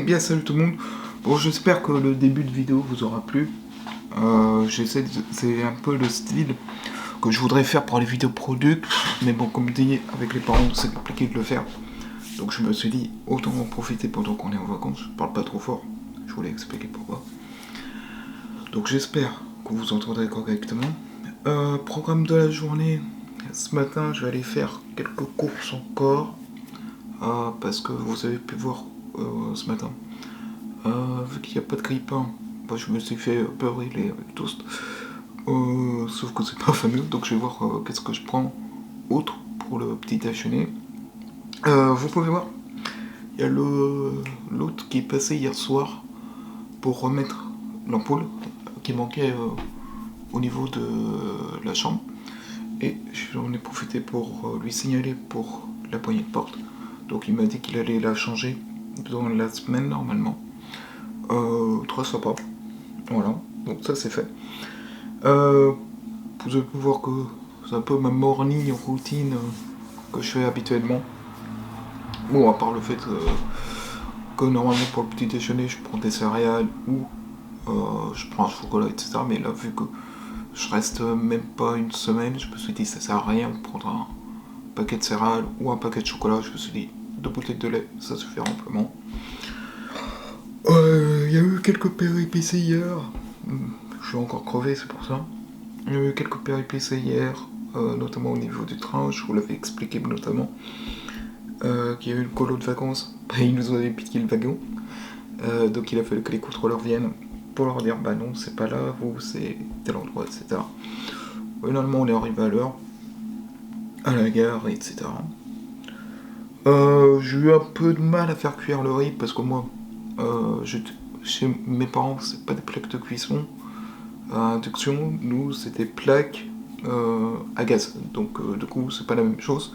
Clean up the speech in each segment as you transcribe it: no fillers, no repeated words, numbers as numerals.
bien salut tout le monde. Bon, j'espère que le début de vidéo vous aura plu. C'est un peu le style que je voudrais faire pour les vidéos product, mais bon, comme dit, avec les parents c'est compliqué de le faire. Donc je me suis dit, autant en profiter pendant qu'on est en vacances. Je parle pas trop fort, je voulais expliquer pourquoi. Donc j'espère que vous entendrez correctement. Programme de la journée, ce matin je vais aller faire quelques courses encore. Parce que vous avez pu voir ce matin, vu qu'il n'y a pas de grille-pain, moi je me suis fait beurrer avec toast. Sauf que c'est pas fameux, donc je vais voir qu'est-ce que je prends autre pour le petit déjeuner. Vous pouvez voir, il y a l'autre qui est passé hier soir pour remettre l'ampoule qui manquait au niveau de la chambre. Et j'en ai profité pour lui signaler pour la poignée de porte. Donc il m'a dit qu'il allait la changer dans la semaine normalement. Très sympa. Voilà, donc ça c'est fait. Vous allez voir que c'est un peu ma morning routine que je fais habituellement. Bon, à part le fait que normalement pour le petit déjeuner je prends des céréales ou je prends un chocolat, etc. Mais là, vu que je reste même pas une semaine, je me suis dit ça sert à rien de prendre un paquet de céréales ou un paquet de chocolat. Je me suis dit 2 bouteilles de lait, ça suffit amplement. Il y a eu quelques péripéties hier. Je suis encore crevé, c'est pour ça. Il y a eu quelques péripéties hier, notamment au niveau du train. Je vous l'avais expliqué notamment qu'il y a eu une colo de vacances. Ils nous avaient piqué le wagon. Donc il a fallu que les contrôleurs viennent pour leur dire bah non, c'est pas là, vous, c'est tel endroit, etc. Finalement, on est arrivé à l'heure, à la gare, etc. J'ai eu un peu de mal à faire cuire le riz parce que moi, chez mes parents, c'est pas des plaques de cuisson à induction, nous, c'est des plaques à gaz. Donc, du coup, c'est pas la même chose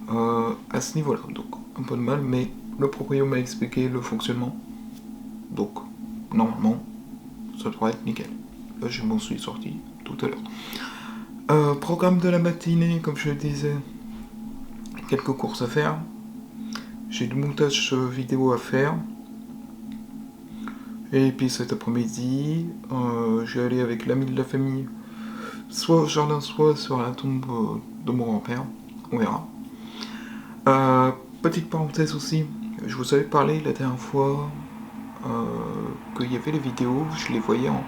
à ce niveau-là. Donc, un peu de mal, mais le proprio m'a expliqué le fonctionnement. Donc, normalement, ça devrait être nickel. Là, je m'en suis sorti tout à l'heure. Programme de la matinée, comme je le disais, quelques courses à faire. J'ai du montage vidéo à faire. Et puis cet après-midi, je vais aller avec l'ami de la famille, soit au jardin, soit sur la tombe de mon grand-père. On verra. Petite parenthèse aussi, je vous avais parlé la dernière fois qu'il y avait les vidéos, je les voyais en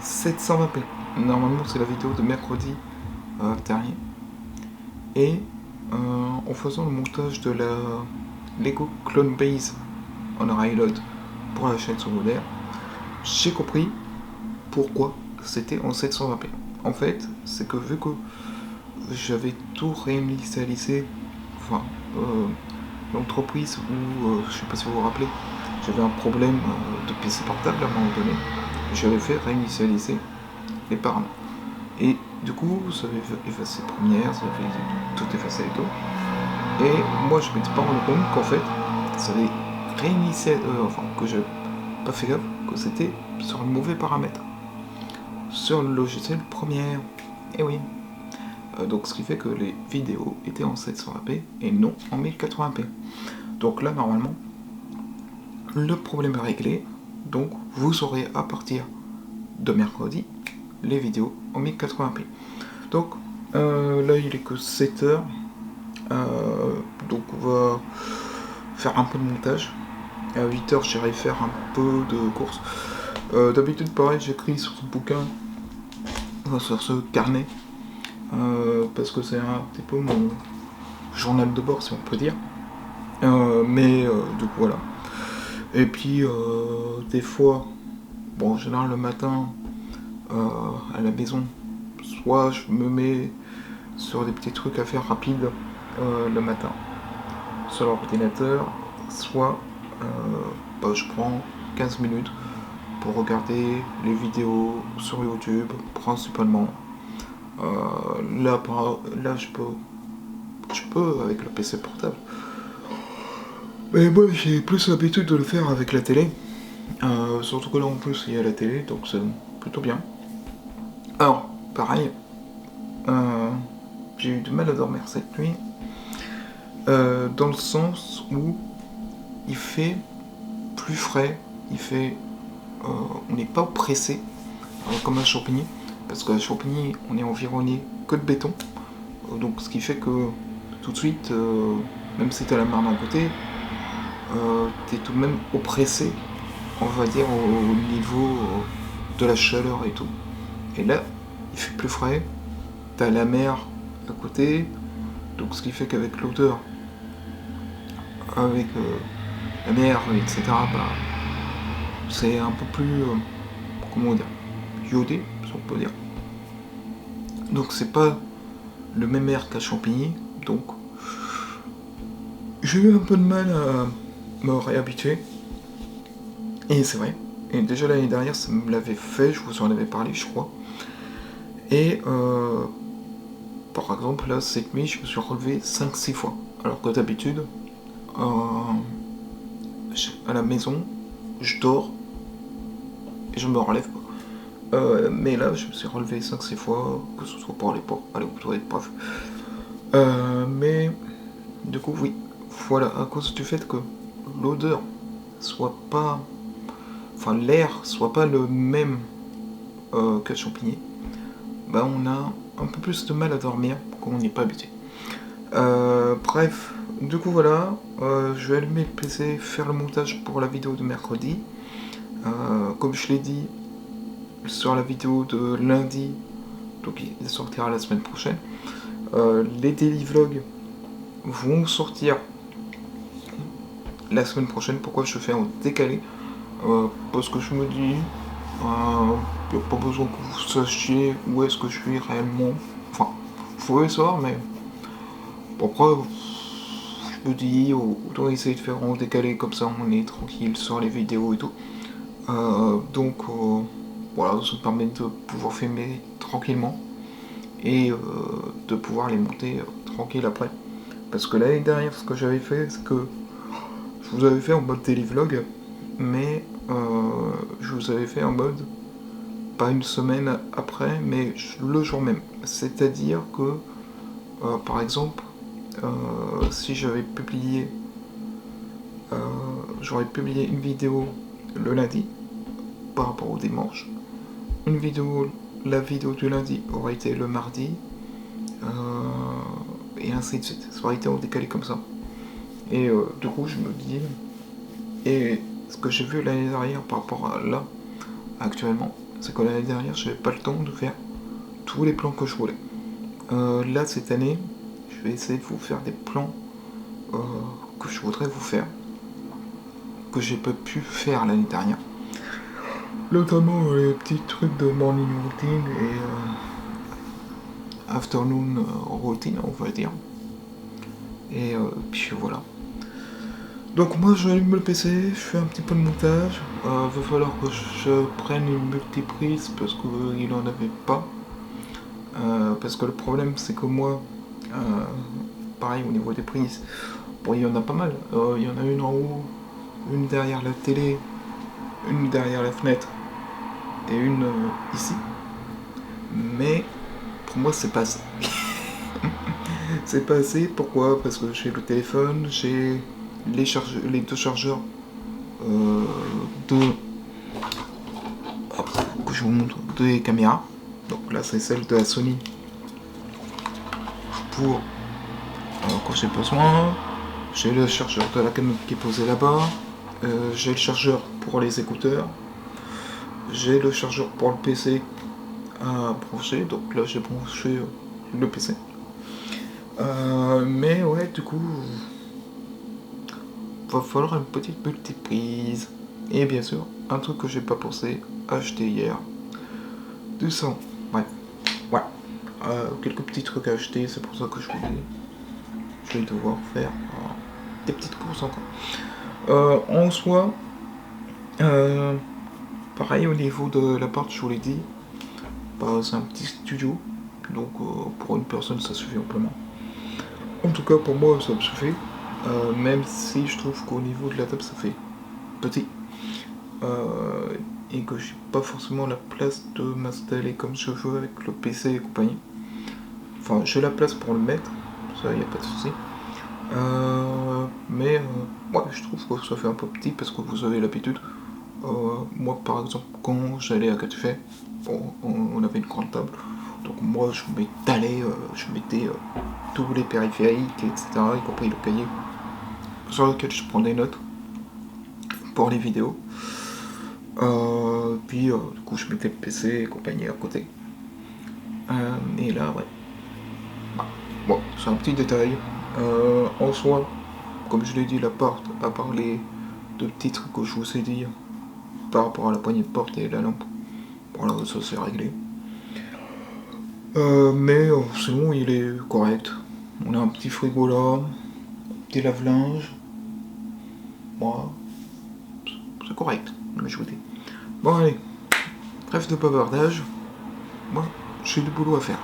720p. Normalement, c'est la vidéo de mercredi dernier. Et en faisant le montage de la Lego Clone Base on Reload pour la chaîne secondaire, j'ai compris pourquoi c'était en 720p. En fait, c'est que vu que j'avais tout réinitialisé, enfin, l'entreprise où, je sais pas si vous vous rappelez, j'avais un problème de PC portable à un moment donné, j'avais fait réinitialiser les paramètres. Et du coup, ça avait effacé première, ça avait tout effacé et tout. Et moi, je m'étais pas rendu compte qu'en fait, ça avait réinitié, enfin, que j'avais pas fait gaffe, que c'était sur le mauvais paramètre. Sur le logiciel première. Et oui. Donc, ce qui fait que les vidéos étaient en 720p et non en 1080p. Donc là, normalement, le problème est réglé. Donc, vous aurez à partir de mercredi les vidéos en 1080p. Donc là il est que 7h. Donc on va faire un peu de montage. À 8h j'irai faire un peu de course. D'habitude pareil, j'écris sur ce bouquin, sur ce carnet, parce que c'est un petit peu mon journal de bord si on peut dire. Mais du coup voilà. Et puis des fois, bon en général le matin à la maison, soit je me mets sur des petits trucs à faire rapides le matin sur l'ordinateur, soit je prends 15 minutes pour regarder les vidéos sur YouTube principalement. Là je peux avec le PC portable, mais moi j'ai plus l'habitude de le faire avec la télé, surtout que là en plus il y a la télé, donc c'est plutôt bien. Alors pareil, j'ai eu du mal à dormir cette nuit, dans le sens où il fait plus frais, il fait, on n'est pas pressé comme à Champigny, parce qu'à Champigny on est environné que de béton, donc ce qui fait que tout de suite, même si t'as la mer d'un côté, t'es tout de même oppressé, on va dire, au niveau de la chaleur et tout. Et là, il fait plus frais, t'as la mer à côté, donc ce qui fait qu'avec l'odeur, avec la mer, etc., bah, c'est un peu plus, comment dire, iodé, si on peut dire. Donc c'est pas le même air qu'à Champigny, donc j'ai eu un peu de mal à me réhabituer. Et c'est vrai. Et déjà l'année dernière, ça me l'avait fait, je vous en avais parlé, je crois. Et par exemple, là, cette nuit, je me suis relevé 5-6 fois. Alors que d'habitude, à la maison, je dors et je me relève pas. Mais là, je me suis relevé 5-6 fois, que ce soit pour aller aux toilettes, bref. Mais du coup, oui, voilà, à cause du fait que l'odeur soit pas, enfin l'air soit pas le même qu'à Champigny, bah on a un peu plus de mal à dormir quand on n'y est pas habitué. Bref, du coup voilà, je vais allumer le PC, faire le montage pour la vidéo de mercredi. Comme je l'ai dit sur la vidéo de lundi, donc il sortira la semaine prochaine, les daily vlogs vont sortir la semaine prochaine. Pourquoi je fais en décalé? Parce que je me dis, il n'y a pas besoin que vous sachiez où est-ce que je suis réellement. Enfin, vous pouvez le savoir, mais pourquoi je me dis, autant essayer de faire en décalé, comme ça on est tranquille sur les vidéos et tout. Donc voilà, ça me permet de pouvoir filmer tranquillement et de pouvoir les monter tranquille après. Parce que l'année dernière, ce que j'avais fait, c'est que je vous avais fait en mode télévlog, mais je vous avais fait en mode pas une semaine après, mais le jour même. C'est-à-dire que, par exemple, si j'avais publié, j'aurais publié une vidéo le lundi par rapport au dimanche. La vidéo du lundi aurait été le mardi, et ainsi de suite. Ça aurait été en décalé comme ça. Et du coup, je me dis, et ce que j'ai vu l'année dernière par rapport à là, actuellement, c'est que l'année dernière, j'avais pas le temps de faire tous les plans que je voulais. Là, cette année, je vais essayer de vous faire des plans que je voudrais vous faire, que j'ai pas pu faire l'année dernière. Notamment les petits trucs de morning routine et afternoon routine, on va dire. Et puis voilà. Donc moi j'allume le PC, je fais un petit peu de montage. Va falloir que je prenne une multiprise parce qu'il en avait pas. Parce que le problème c'est que moi, pareil au niveau des prises, bon il y en a pas mal. Il y en a une en haut, une derrière la télé, une derrière la fenêtre et une ici. Mais pour moi c'est pas assez. C'est pas assez, pourquoi? Parce que j'ai le téléphone, j'ai les deux chargeurs de... Hop, que je vous montre, des caméras. Donc là c'est celle de la Sony pour quand j'ai besoin. J'ai le chargeur de la Canon qui est posé là-bas. J'ai le chargeur pour les écouteurs. J'ai le chargeur pour le PC à brancher. Donc là j'ai branché le PC. Mais ouais, du coup, va falloir une petite multiprise. Et bien sûr, un truc que j'ai pas pensé acheter hier, du son. Ouais, ouais. Quelques petits trucs à acheter, c'est pour ça que je vais devoir faire des petites courses encore. En soi, pareil au niveau de l'appart, je vous l'ai dit, bah, c'est un petit studio, donc pour une personne ça suffit amplement. En tout cas pour moi ça me suffit, même si je trouve qu'au niveau de la table ça fait petit, et que j'ai pas forcément la place de m'installer comme je veux avec le PC et compagnie. Enfin j'ai la place pour le mettre, ça y a pas de souci, Ouais, je trouve que ça fait un peu petit parce que vous avez l'habitude. Moi, par exemple, quand j'allais à Catufe, bon, on avait une grande table. Donc moi, je m'étalais, je mettais tous les périphériques, etc., y compris le cahier sur lequel je prends des notes pour les vidéos. Puis, du coup, je mettais le PC et compagnie à côté. Et là, ouais. Bah, bon, c'est un petit détail. En soi, comme je l'ai dit, la porte, à part les deux petits trucs que je vous ai dit par rapport à la poignée de porte et la lampe, voilà, ça c'est réglé. Sinon, il est correct. On a un petit frigo là, des lave-linges. Moi, c'est correct, mais je vous dis. Bon, allez, trêve de bavardage. Moi, j'ai du boulot à faire.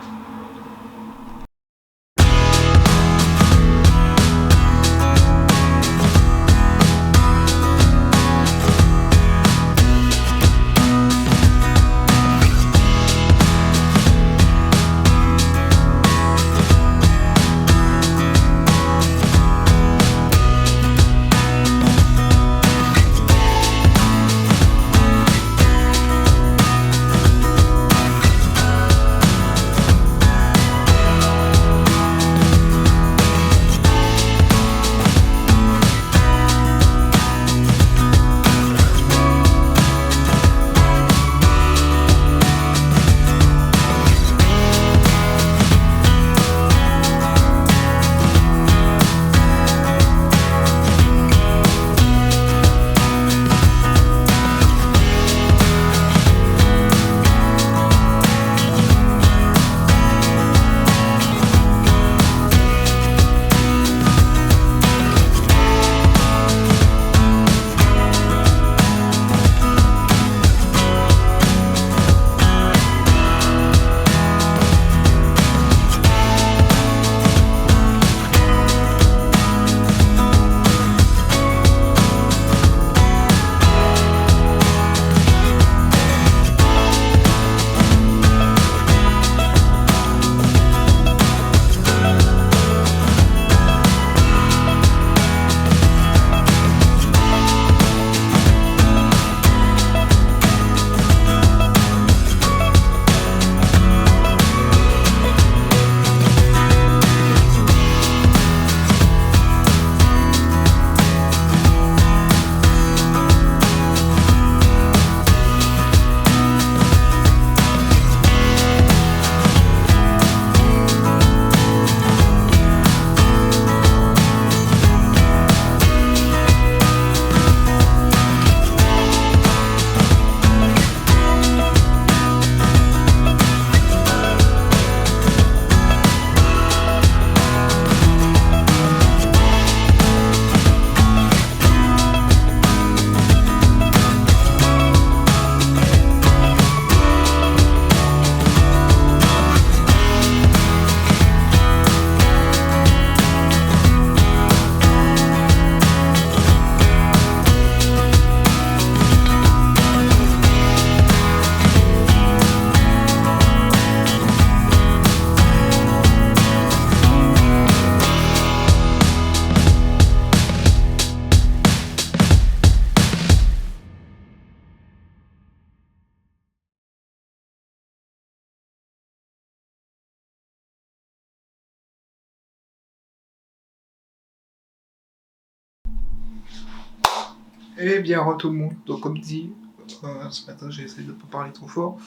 Eh bien, re tout le monde. Donc, comme dit, ce matin, j'ai essayé de ne pas parler trop fort.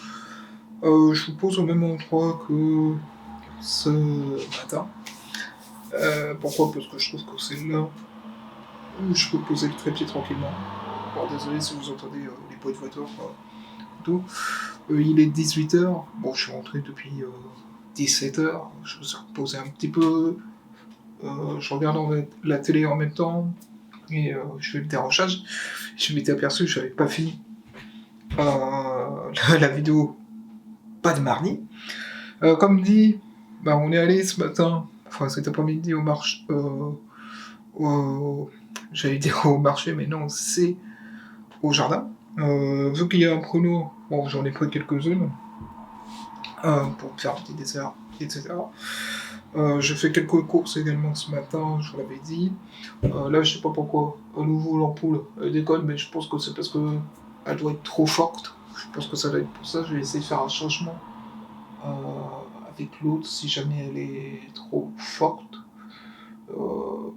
Je vous pose au même endroit que ce matin. Pourquoi? Parce que je trouve que c'est là où je peux poser le trépied tranquillement. Bon, désolé si vous entendez les bruits de voiture. Tout. Il est 18h. Bon, je suis rentré depuis 17h. Je me suis reposé un petit peu. Je regarde la télé en même temps. Et je fais le dérochage. Je m'étais aperçu que je n'avais pas fini la vidéo pas de mardi. Comme dit, bah, on est allé ce matin, enfin cet après-midi au marché, j'allais dire au marché, mais non, c'est au jardin. Vu qu'il y a un chrono, bon, j'en ai pris quelques-unes pour faire un petit dessert, etc. J'ai fait quelques courses également ce matin, je vous l'avais dit. Là, je sais pas pourquoi, à nouveau l'ampoule elle déconne, mais je pense que c'est parce que elle doit être trop forte. Je pense que ça doit être pour ça. Je vais essayer de faire un changement avec l'autre si jamais elle est trop forte.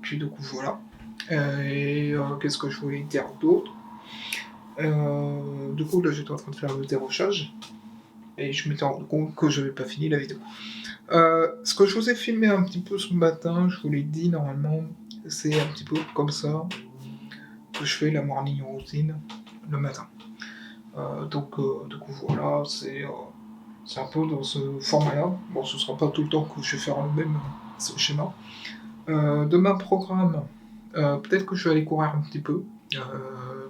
Puis du coup, voilà. Qu'est-ce que je voulais dire d'autre? Du coup, là, j'étais en train de faire le dérochage et je m'étais rendu compte que j'avais pas fini la vidéo. Ce que je vous ai filmé un petit peu ce matin, je vous l'ai dit normalement, c'est un petit peu comme ça que je fais la morning routine le matin. Du coup voilà, c'est un peu dans ce format-là. Bon, ce sera pas tout le temps que je vais faire le même schéma. Demain programme, peut-être que je vais aller courir un petit peu,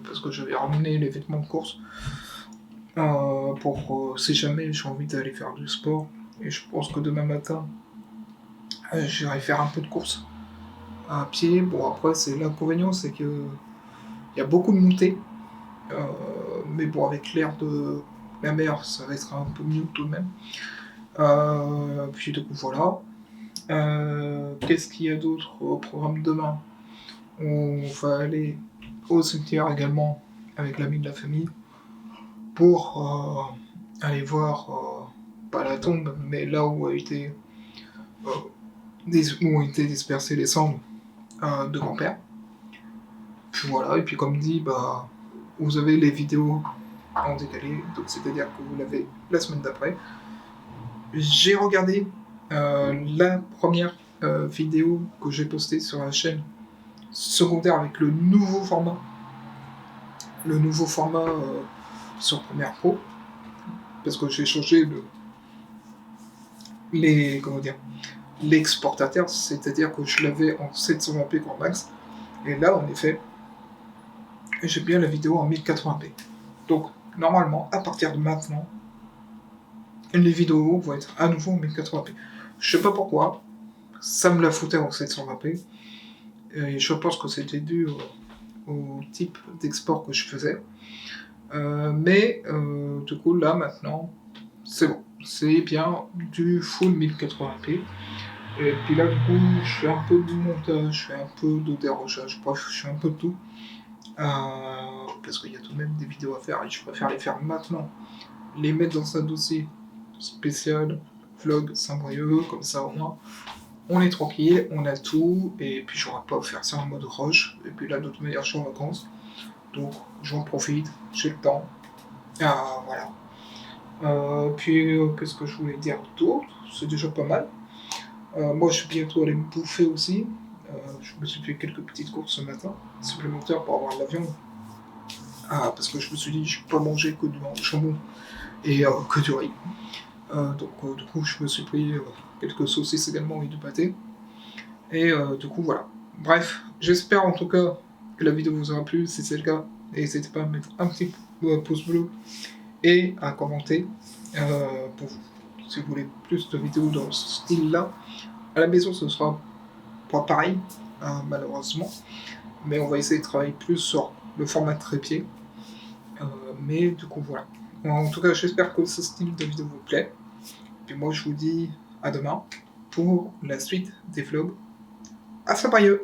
parce que je vais ramener les vêtements de course pour si jamais j'ai envie d'aller faire du sport. Et je pense que demain matin, j'irai faire un peu de course à pied. Bon, après, c'est l'inconvénient, c'est que il y a beaucoup de montées. Mais bon, avec l'air de la mer, ça va être un peu mieux tout de même. Puis du coup, voilà. Qu'est-ce qu'il y a d'autre au programme demain? On va aller au cimetière également avec l'ami de la famille pour aller voir, pas la tombe, mais là euh, où ont été dispersées les cendres de grand-père. Puis voilà, et puis comme dit, bah, vous avez les vidéos en décalé, donc c'est-à-dire que vous l'avez la semaine d'après. J'ai regardé la première vidéo que j'ai postée sur la chaîne secondaire avec le nouveau format sur Premiere Pro, parce que j'ai changé comment dire, l'exportateur, c'est-à-dire que je l'avais en 720p grand max, et là en effet, j'ai bien la vidéo en 1080p. Donc normalement, à partir de maintenant, les vidéos vont être à nouveau en 1080p. Je sais pas pourquoi, ça me la foutait en 720p, et je pense que c'était dû au type d'export que je faisais. Du coup, là, maintenant, c'est bon. C'est bien du full 1080p. Et puis là, du coup, je fais un peu de montage, je fais un peu de dérochage, bref, je fais un peu de tout. Parce qu'il y a tout de même des vidéos à faire et je préfère les faire maintenant. Les mettre dans un dossier spécial, vlog Saint-Brieuc, comme ça au moins. On est tranquille, on a tout, et puis j'aurai pas à faire ça en mode rush. Et puis là, de toute manière, je suis en vacances. Donc j'en profite, j'ai le temps. Voilà. Qu'est-ce que je voulais dire d'autre? C'est déjà pas mal. Moi, je suis bientôt allé me bouffer aussi. Je me suis fait quelques petites courses ce matin, supplémentaires pour avoir de la viande. Parce que je me suis dit, je peux pas manger que du jambon et que du riz. Du coup, je me suis pris quelques saucisses également et du pâté. Du coup, voilà. Bref, j'espère en tout cas que la vidéo vous aura plu. Si c'est le cas, n'hésitez pas à mettre un petit pouce bleu et à commenter pour vous. Si vous voulez plus de vidéos dans ce style-là. À la maison, ce sera pas pareil, malheureusement. Mais on va essayer de travailler plus sur le format trépied. Mais du coup, voilà. En tout cas, j'espère que ce style de vidéo vous plaît. Puis moi, je vous dis à demain pour la suite des vlogs à Saint-Brieuc.